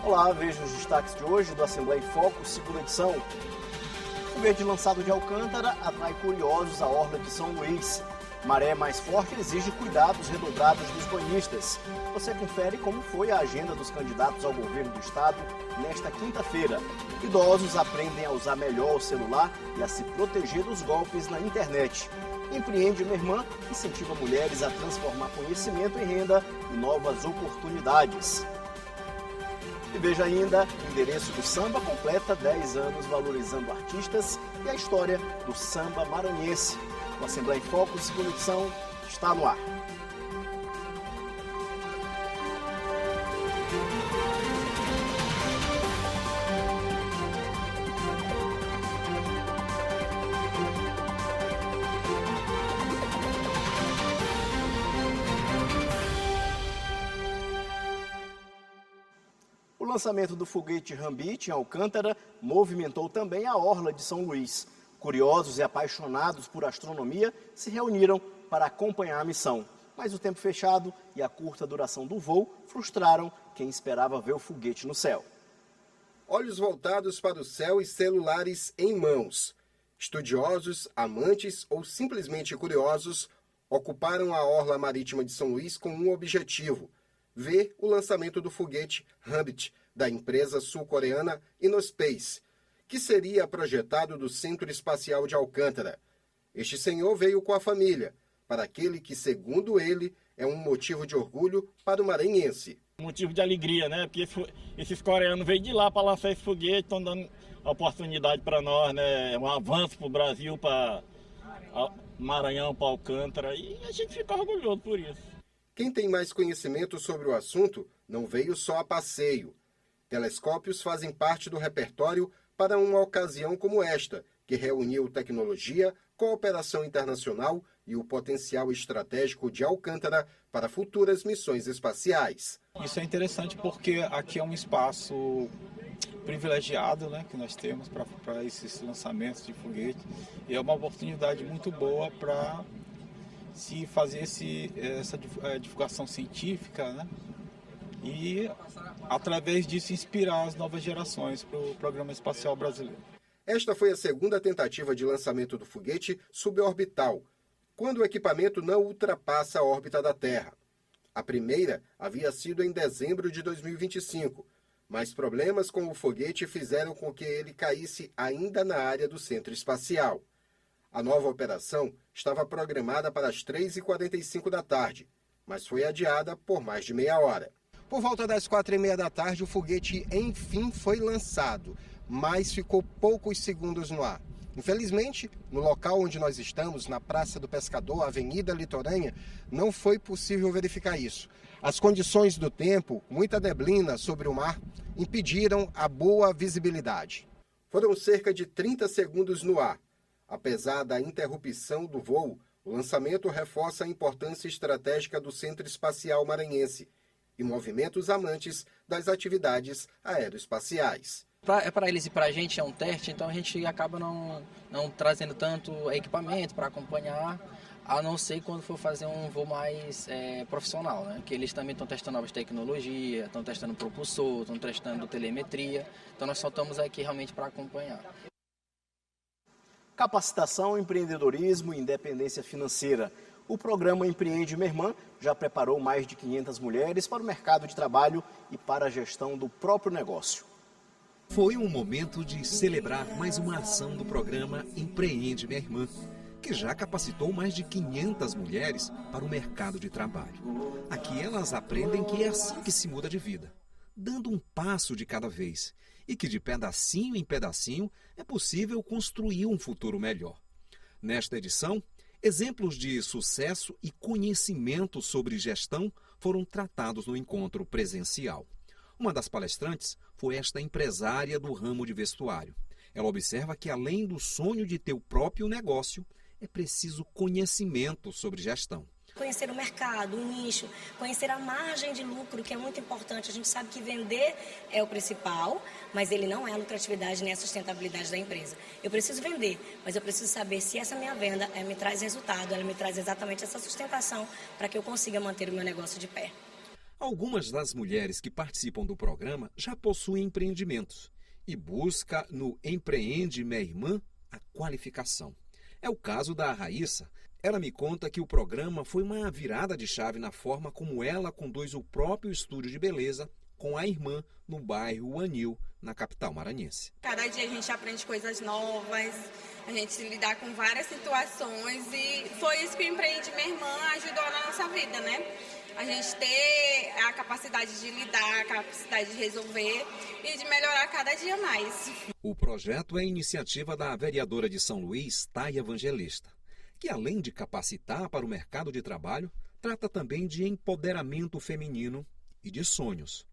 Olá, veja os destaques de hoje do Assembleia em Foco, segunda edição. Foguete lançado de Alcântara atrai curiosos à orla de São Luís. Maré mais forte exige cuidados redobrados dos banhistas. Você confere como foi a agenda dos candidatos ao governo do estado nesta quinta-feira. Idosos aprendem a usar melhor o celular e a se proteger dos golpes na internet. Empreende Minha Irmã incentiva mulheres a transformar conhecimento em renda e novas oportunidades. E veja ainda, o endereço do samba completa 10 anos valorizando artistas e a história do samba maranhense. O Assembleia em Foco, segunda edição, está no ar. O lançamento do foguete Rambit em Alcântara movimentou também a orla de São Luís. Curiosos e apaixonados por astronomia se reuniram para acompanhar a missão. Mas o tempo fechado e a curta duração do voo frustraram quem esperava ver o foguete no céu. Olhos voltados para o céu e celulares em mãos. Estudiosos, amantes ou simplesmente curiosos ocuparam a orla marítima de São Luís com um objetivo: ver o lançamento do foguete Rambit da empresa sul-coreana Innospace, que seria projetado do Centro Espacial de Alcântara. Este senhor veio com a família, para aquele que, segundo ele, é um motivo de orgulho para o maranhense. Motivo de alegria, né? Porque esses coreanos veio de lá para lançar esse foguete, estão dando oportunidade para nós, né? Um avanço para o Brasil, para Maranhão, para Alcântara, e a gente fica orgulhoso por isso. Quem tem mais conhecimento sobre o assunto não veio só a passeio. Telescópios fazem parte do repertório para uma ocasião como esta, que reuniu tecnologia, cooperação internacional e o potencial estratégico de Alcântara para futuras missões espaciais. Isso é interessante porque aqui é um espaço privilegiado, né, que nós temos para esses lançamentos de foguete, e é uma oportunidade muito boa para se fazer essa divulgação científica, né, e através disso inspirar as novas gerações para o programa espacial brasileiro. Esta foi a segunda tentativa de lançamento do foguete suborbital, quando o equipamento não ultrapassa a órbita da Terra. A primeira havia sido em dezembro de 2025, mas problemas com o foguete fizeram com que ele caísse ainda na área do centro espacial. A nova operação estava programada para as 3h45 da tarde, mas foi adiada por mais de meia hora. Por volta das 4h30 da tarde, o foguete enfim foi lançado, mas ficou poucos segundos no ar. Infelizmente, no local onde nós estamos, na Praça do Pescador, Avenida Litorânea, não foi possível verificar isso. As condições do tempo, muita neblina sobre o mar, impediram a boa visibilidade. Foram cerca de 30 segundos no ar. Apesar da interrupção do voo, o lançamento reforça a importância estratégica do Centro Espacial Maranhense e movimenta os amantes das atividades aeroespaciais. Para eles e para a gente é um teste, então a gente acaba não trazendo tanto equipamento para acompanhar, a não ser quando for fazer um voo mais profissional, né? Que eles também estão testando novas tecnologias, estão testando propulsor, estão testando telemetria, então nós só estamos aqui realmente para acompanhar. Capacitação, empreendedorismo e independência financeira. O programa Empreende Minha Irmã já preparou mais de 500 mulheres para o mercado de trabalho e para a gestão do próprio negócio. Foi um momento de celebrar mais uma ação do programa Empreende Minha Irmã, que já capacitou mais de 500 mulheres para o mercado de trabalho. Aqui elas aprendem que é assim que se muda de vida, dando um passo de cada vez, e que de pedacinho em pedacinho é possível construir um futuro melhor. Nesta edição, exemplos de sucesso e conhecimento sobre gestão foram tratados no encontro presencial. Uma das palestrantes foi esta empresária do ramo de vestuário. Ela observa que, além do sonho de ter o próprio negócio, é preciso conhecimento sobre gestão. Conhecer o mercado, o nicho, conhecer a margem de lucro, que é muito importante. A gente sabe que vender é o principal, mas ele não é a lucratividade nem a sustentabilidade da empresa. Eu preciso vender, mas eu preciso saber se essa minha venda me traz resultado, ela me traz exatamente essa sustentação para que eu consiga manter o meu negócio de pé. Algumas das mulheres que participam do programa já possuem empreendimentos e busca no Empreende Minha Irmã a qualificação. É o caso da Raíssa. Ela me conta que o programa foi uma virada de chave na forma como ela conduz o próprio estúdio de beleza com a irmã no bairro Anil, na capital maranhense. Cada dia a gente aprende coisas novas, a gente lidar com várias situações e foi isso que o Empreende Minha Irmã ajudou na nossa vida, né? A gente ter a capacidade de lidar, a capacidade de resolver e de melhorar cada dia mais. O projeto é iniciativa da vereadora de São Luís, Thay Evangelista, que além de capacitar para o mercado de trabalho, trata também de empoderamento feminino e de sonhos.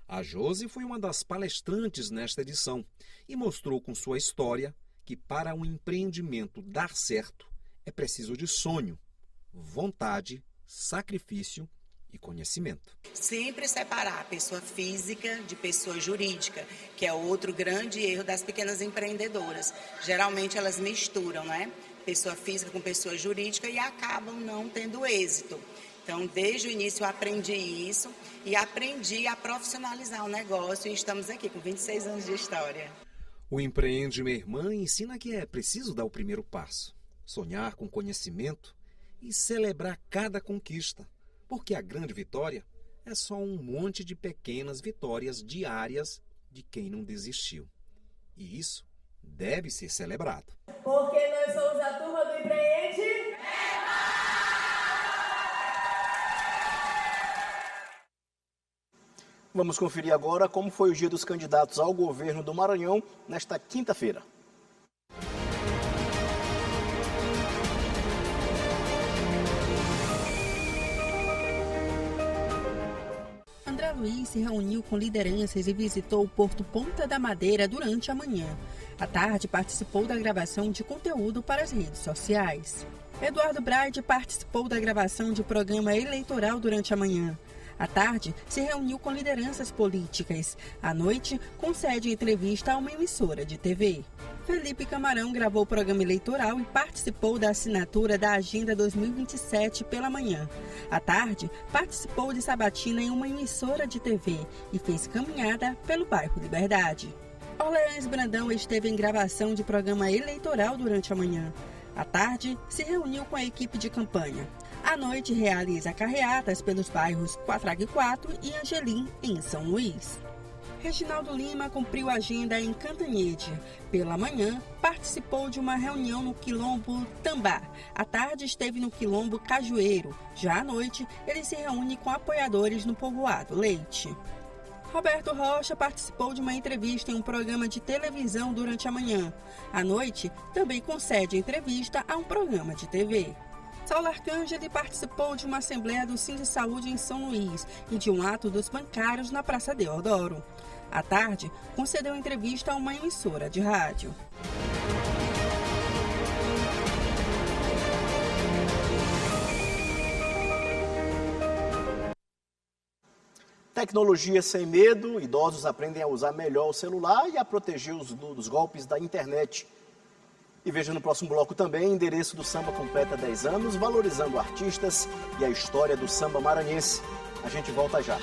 A Josi foi uma das palestrantes nesta edição e mostrou com sua história que para um empreendimento dar certo é preciso de sonho, vontade, sacrifício e conhecimento. Sempre separar a pessoa física de pessoa jurídica, que é outro grande erro das pequenas empreendedoras. Geralmente elas misturam, né? Pessoa física com pessoa jurídica e acabam não tendo êxito. Então, desde o início eu aprendi isso e aprendi a profissionalizar o negócio e estamos aqui com 26 anos de história. O Empreende Minha Irmã ensina que é preciso dar o primeiro passo, sonhar com conhecimento e celebrar cada conquista, porque a grande vitória é só um monte de pequenas vitórias diárias de quem não desistiu. E isso deve ser celebrado. Porque nós somos a turma do Empreende. Vamos conferir agora como foi o dia dos candidatos ao governo do Maranhão nesta quinta-feira. André Luiz se reuniu com lideranças e visitou o Porto Ponta da Madeira durante a manhã. À tarde, participou da gravação de conteúdo para as redes sociais. Eduardo Braide participou da gravação de programa eleitoral durante a manhã. À tarde, se reuniu com lideranças políticas. À noite, concede entrevista a uma emissora de TV. Felipe Camarão gravou o programa eleitoral e participou da assinatura da Agenda 2027 pela manhã. À tarde, participou de sabatina em uma emissora de TV e fez caminhada pelo bairro Liberdade. Orleans Brandão esteve em gravação de programa eleitoral durante a manhã. À tarde, se reuniu com a equipe de campanha. À noite, realiza carreatas pelos bairros Quatrague 4 e Angelim, em São Luís. Reginaldo Lima cumpriu a agenda em Cantanhede. Pela manhã, participou de uma reunião no Quilombo Tambá. À tarde, esteve no Quilombo Cajueiro. Já à noite, ele se reúne com apoiadores no povoado Leite. Roberto Rocha participou de uma entrevista em um programa de televisão durante a manhã. À noite, também concede entrevista a um programa de TV. Saulo Arcângeli participou de uma assembleia do Sindisaúde em São Luís e de um ato dos bancários na Praça Deodoro. À tarde, concedeu entrevista a uma emissora de rádio. Tecnologia sem medo, idosos aprendem a usar melhor o celular e a proteger dos golpes da internet. E veja no próximo bloco também, endereço do samba completa 10 anos, valorizando artistas e a história do samba maranhense. A gente volta já.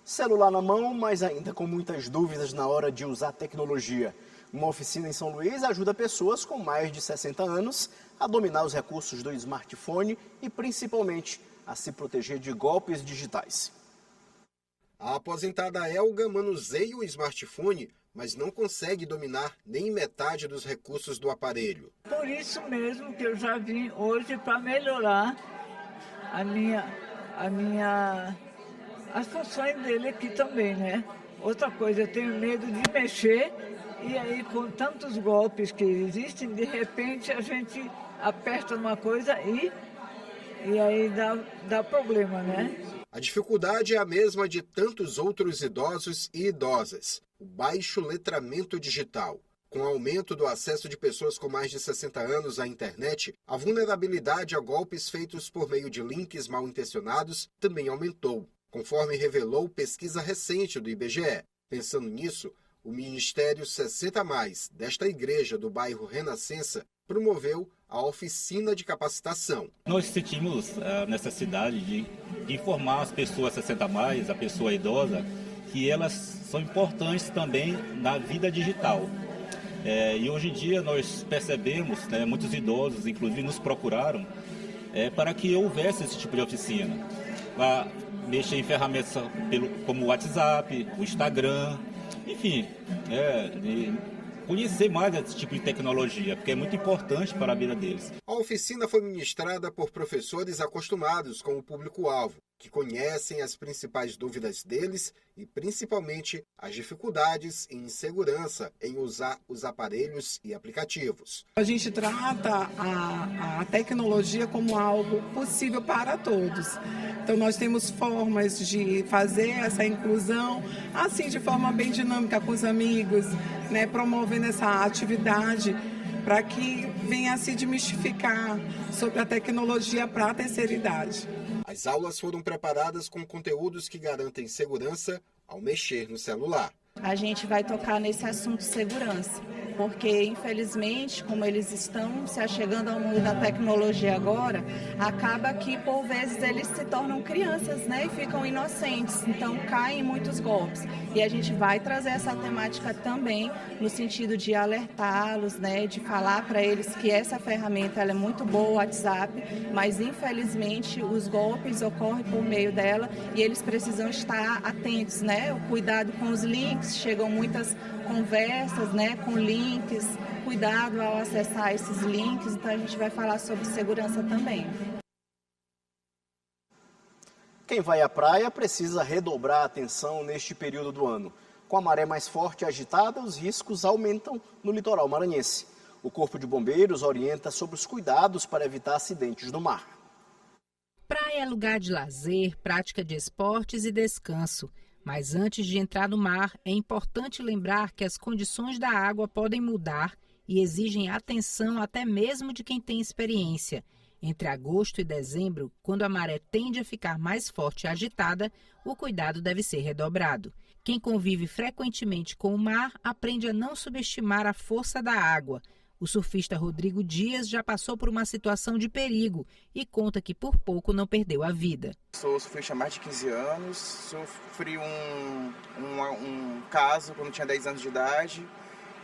Celular na mão, mas ainda com muitas dúvidas na hora de usar tecnologia. Uma oficina em São Luís ajuda pessoas com mais de 60 anos a dominar os recursos do smartphone e, principalmente, a se proteger de golpes digitais. A aposentada Elga manuseia o smartphone, mas não consegue dominar nem metade dos recursos do aparelho. Por isso mesmo que eu já vim hoje para melhorar as funções dele aqui também, né? Outra coisa, eu tenho medo de mexer. E aí, com tantos golpes que existem, de repente a gente aperta uma coisa e aí dá problema, né? A dificuldade é a mesma de tantos outros idosos e idosas, o baixo letramento digital. Com o aumento do acesso de pessoas com mais de 60 anos à internet, a vulnerabilidade a golpes feitos por meio de links mal intencionados também aumentou. conforme revelou pesquisa recente do IBGE. Pensando nisso, o Ministério 60+, desta igreja do bairro Renascença, promoveu a oficina de capacitação. Nós sentimos a necessidade de informar as pessoas 60+, a pessoa idosa, que elas são importantes também na vida digital. E hoje em dia nós percebemos, muitos idosos, inclusive, nos procuraram para que houvesse esse tipo de oficina. Para mexer em ferramentas como o WhatsApp, o Instagram, enfim, conhecer mais esse tipo de tecnologia, porque é muito importante para a vida deles. A oficina foi ministrada por professores acostumados com o público-alvo, que conhecem as principais dúvidas deles e, principalmente, as dificuldades e insegurança em usar os aparelhos e aplicativos. A gente trata a tecnologia como algo possível para todos. Então, nós temos formas de fazer essa inclusão, assim, de forma bem dinâmica com os amigos, promovendo essa atividade para que venha a se desmistificar sobre a tecnologia para a terceira idade. As aulas foram preparadas com conteúdos que garantem segurança ao mexer no celular. A gente vai tocar nesse assunto segurança, porque infelizmente, como eles estão se achegando ao mundo da tecnologia agora, acaba que por vezes eles se tornam crianças, e ficam inocentes, então caem em muitos golpes. E a gente vai trazer essa temática também no sentido de alertá-los, de falar para eles que essa ferramenta ela é muito boa, o WhatsApp, mas infelizmente os golpes ocorrem por meio dela e eles precisam estar atentos, o cuidado com os links. Chegam muitas conversas, com links, cuidado ao acessar esses links, então a gente vai falar sobre segurança também. Quem vai à praia precisa redobrar a atenção neste período do ano. Com a maré mais forte e agitada, os riscos aumentam no litoral maranhense. O Corpo de Bombeiros orienta sobre os cuidados para evitar acidentes no mar. Praia é lugar de lazer, prática de esportes e descanso. Mas antes de entrar no mar, é importante lembrar que as condições da água podem mudar e exigem atenção até mesmo de quem tem experiência. Entre agosto e dezembro, quando a maré tende a ficar mais forte e agitada, o cuidado deve ser redobrado. Quem convive frequentemente com o mar aprende a não subestimar a força da água. O surfista Rodrigo Dias já passou por uma situação de perigo e conta que por pouco não perdeu a vida. Sou surfista há mais de 15 anos, sofri um caso quando tinha 10 anos de idade.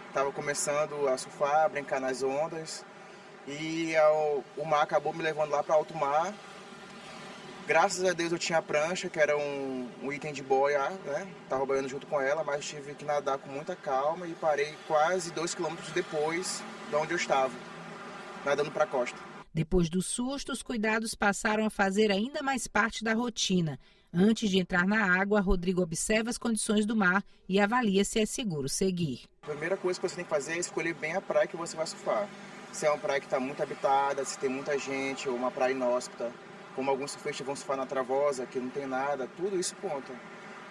Estava começando a surfar, a brincar nas ondas e o mar acabou me levando lá para alto mar. Graças a Deus eu tinha a prancha, que era um item de boia, Estava banhando junto com ela, mas tive que nadar com muita calma e parei quase 2 quilômetros depois de onde eu estava, nadando para a costa. Depois do susto, os cuidados passaram a fazer ainda mais parte da rotina. Antes de entrar na água, Rodrigo observa as condições do mar e avalia se é seguro seguir. A primeira coisa que você tem que fazer é escolher bem a praia que você vai surfar. Se é uma praia que está muito habitada, se tem muita gente, ou uma praia inóspita, como alguns surfistas vão surfar na Travosa, que não tem nada, tudo isso conta.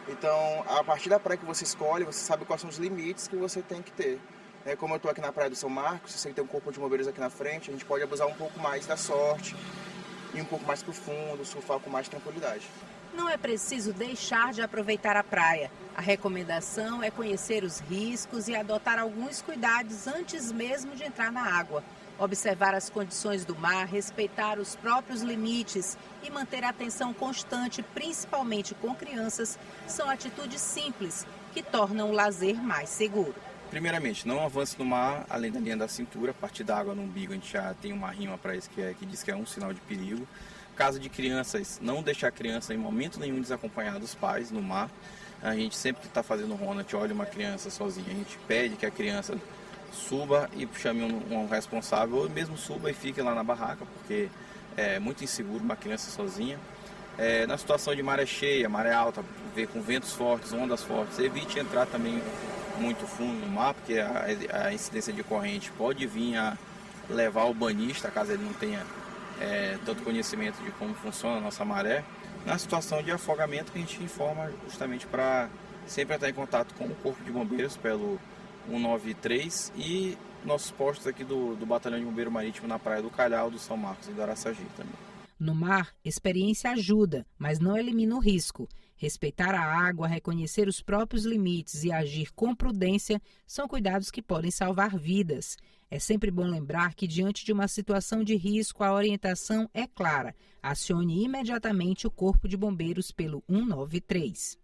Então, a partir da praia que você escolhe, você sabe quais são os limites que você tem que ter. Como eu estou aqui na Praia do São Marcos, se você tem um corpo de bombeiros aqui na frente, a gente pode abusar um pouco mais da sorte, ir um pouco mais para o fundo, surfar com mais tranquilidade. Não é preciso deixar de aproveitar a praia. A recomendação é conhecer os riscos e adotar alguns cuidados antes mesmo de entrar na água. Observar as condições do mar, respeitar os próprios limites e manter a atenção constante, principalmente com crianças, são atitudes simples que tornam o lazer mais seguro. Primeiramente, não avance no mar além da linha da cintura. A partir da água no umbigo, a gente já tem uma rima para isso que diz que é um sinal de perigo. Caso de crianças, não deixar a criança em momento nenhum desacompanhada dos pais no mar. A gente sempre que está fazendo ronda, a gente olha uma criança sozinha, a gente pede que a criança suba e chame um responsável, ou mesmo suba e fique lá na barraca, porque é muito inseguro uma criança sozinha. Na situação de maré cheia, maré alta, com ventos fortes, ondas fortes, evite entrar também muito fundo no mar, porque a incidência de corrente pode vir a levar o banhista, caso ele não tenha tanto conhecimento de como funciona a nossa maré. Na situação de afogamento, que a gente informa justamente para sempre estar em contato com o Corpo de Bombeiros pelo 193 e nossos postos aqui do Batalhão de Bombeiro Marítimo na Praia do Calhau, do São Marcos e do Araçagi também. No mar, experiência ajuda, mas não elimina o risco. Respeitar a água, reconhecer os próprios limites e agir com prudência são cuidados que podem salvar vidas. É sempre bom lembrar que, diante de uma situação de risco, a orientação é clara. Acione imediatamente o Corpo de Bombeiros pelo 193.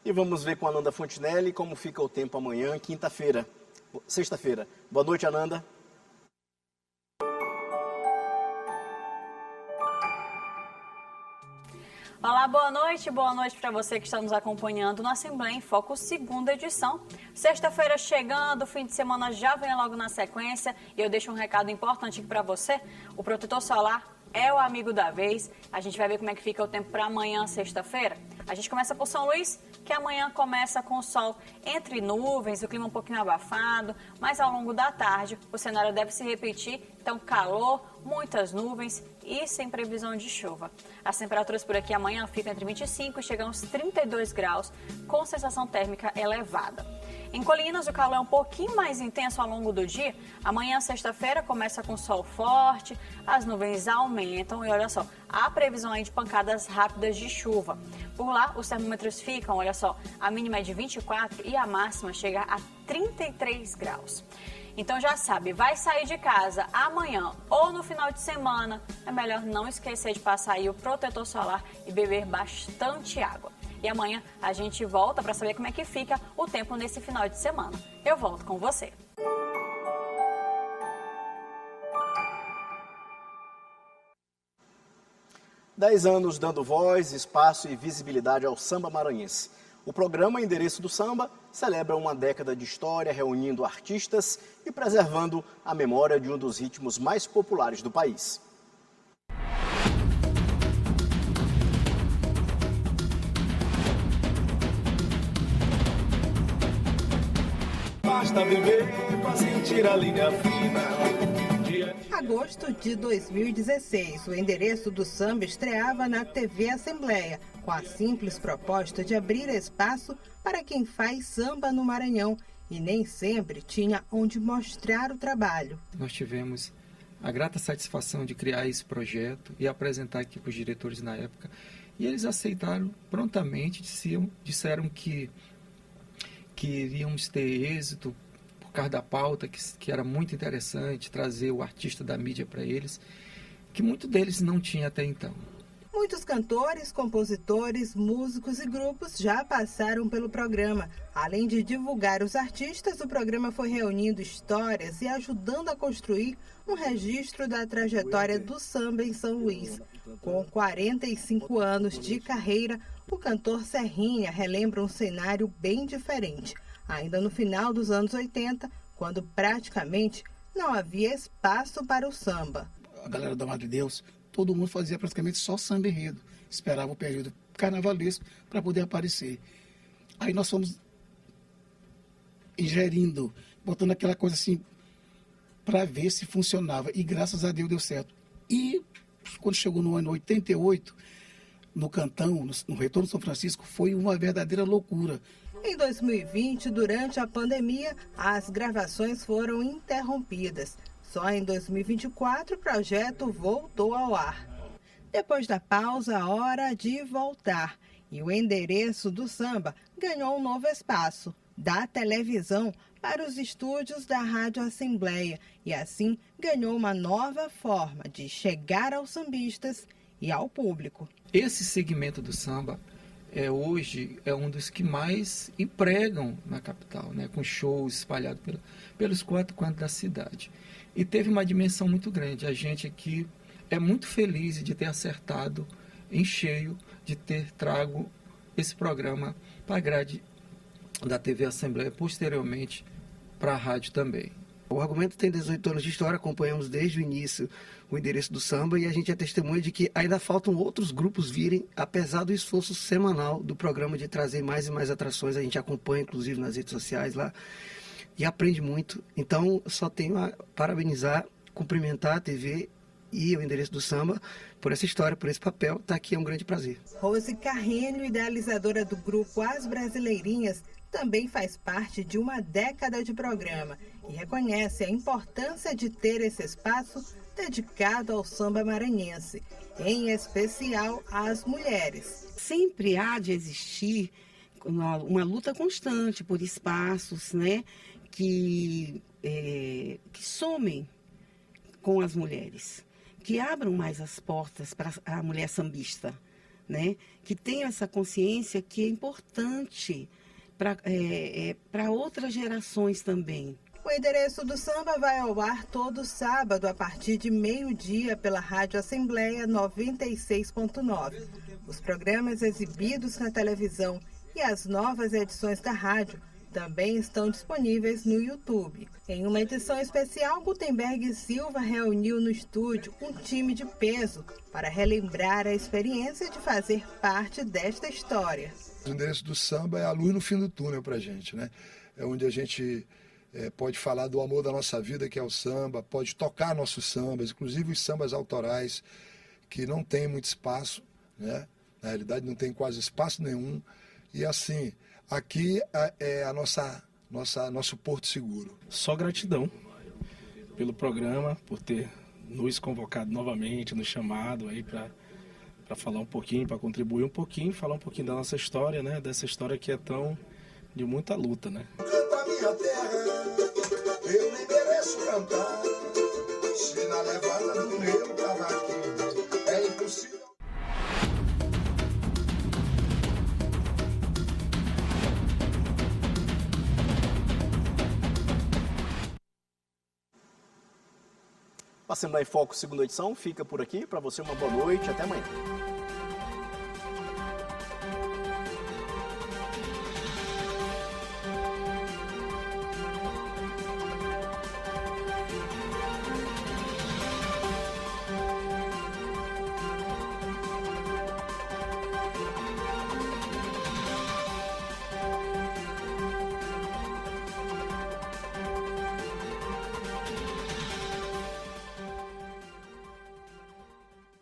E vamos ver com a Ananda Fontinelli como fica o tempo amanhã, sexta-feira. Boa noite, Ananda. Olá, boa noite para você que está nos acompanhando no Assembleia em Foco, segunda edição. Sexta-feira chegando, fim de semana já vem logo na sequência e eu deixo um recado importante aqui para você. O protetor solar é o amigo da vez. A gente vai ver como é que fica o tempo para amanhã, sexta-feira. A gente começa por São Luís, que amanhã começa com o sol entre nuvens, o clima um pouquinho abafado, mas ao longo da tarde o cenário deve se repetir, então calor, muitas nuvens e sem previsão de chuva. As temperaturas por aqui amanhã ficam entre 25 e chegam aos 32 graus, com sensação térmica elevada. Em Colinas, o calor é um pouquinho mais intenso ao longo do dia. Amanhã, sexta-feira, começa com sol forte, as nuvens aumentam e olha só, há previsão aí de pancadas rápidas de chuva. Por lá, os termômetros ficam, olha só, a mínima é de 24 e a máxima chega a 33 graus. Então já sabe, vai sair de casa amanhã ou no final de semana, é melhor não esquecer de passar aí o protetor solar e beber bastante água. E amanhã a gente volta para saber como é que fica o tempo nesse final de semana. Eu volto com você. Dez anos dando voz, espaço e visibilidade ao samba maranhense. O programa Endereço do Samba celebra uma década de história, reunindo artistas e preservando a memória de um dos ritmos mais populares do país. Basta beber pra sentir a linha fina. Agosto de 2016, o Endereço do Samba estreava na TV Assembleia, com a simples proposta de abrir espaço para quem faz samba no Maranhão e nem sempre tinha onde mostrar o trabalho. Nós tivemos a grata satisfação de criar esse projeto e apresentar aqui para os diretores na época, e eles aceitaram prontamente, disseram que iríamos ter êxito por causa da pauta, que era muito interessante trazer o artista da mídia para eles, que muitos deles não tinha até então. Muitos cantores, compositores, músicos e grupos já passaram pelo programa. Além de divulgar os artistas, o programa foi reunindo histórias e ajudando a construir um registro da trajetória do samba em São Luís. Com 45 anos de carreira, o cantor Serrinha relembra um cenário bem diferente. Ainda no final dos anos 80, quando praticamente não havia espaço para o samba. A galera da Madre Deus, todo mundo fazia praticamente só samba enredo. Esperava o período carnavalesco para poder aparecer. Aí nós fomos ingerindo, botando aquela coisa assim para ver se funcionava. E graças a Deus deu certo. E quando chegou no ano 88, no Cantão, no Retorno de São Francisco, foi uma verdadeira loucura. Em 2020, durante a pandemia, as gravações foram interrompidas. Só em 2024 o projeto voltou ao ar. Depois da pausa, hora de voltar. E o Endereço do Samba ganhou um novo espaço, da televisão para os estúdios da Rádio Assembleia. E assim ganhou uma nova forma de chegar aos sambistas e ao público. Esse segmento do samba hoje é um dos que mais empregam na capital, né, com shows espalhados pelos 4 cantos da cidade. E teve uma dimensão muito grande. A gente aqui é muito feliz de ter acertado em cheio, de ter trago esse programa para a grade da TV Assembleia, posteriormente para a rádio também. O Argumento tem 18 anos de história, acompanhamos desde o início o Endereço do Samba e a gente é testemunha de que ainda faltam outros grupos virem, apesar do esforço semanal do programa de trazer mais e mais atrações. A gente acompanha, inclusive, nas redes sociais lá e aprende muito. Então, só tenho a parabenizar, cumprimentar a TV e o endereço do samba, por essa história, por esse papel, está aqui, é um grande prazer. Rose Carrênio, idealizadora do grupo As Brasileirinhas, também faz parte de uma década de programa e reconhece a importância de ter esse espaço dedicado ao samba maranhense, em especial às mulheres. Sempre há de existir uma luta constante por espaços, né, que somem com as mulheres, que abram mais as portas para a mulher sambista, né, que tenha essa consciência que é importante para outras gerações também. O endereço do samba vai ao ar todo sábado a partir de meio-dia pela Rádio Assembleia 96.9. Os programas exibidos na televisão e as novas edições da rádio também estão disponíveis no YouTube. Em uma edição especial, Gutenberg Silva reuniu no estúdio um time de peso para relembrar a experiência de fazer parte desta história. O endereço do samba é a luz no fim do túnel para a gente, né? É onde a gente pode falar do amor da nossa vida, que é o samba, pode tocar nossos sambas, inclusive os sambas autorais, que não tem muito espaço, né? Na realidade não tem quase espaço nenhum. E assim, aqui é nosso porto seguro. Só gratidão pelo programa, por ter nos convocado novamente, nos chamado aí para falar um pouquinho, para contribuir um pouquinho, falar um pouquinho da nossa história, né? Dessa história que é tão de muita luta, né? Canta minha terra, eu nem mereço cantar, se na levada do meu cavaquinho é impossível. A Assembleia em Foco, segunda edição, fica por aqui. Para você, uma boa noite. Até amanhã.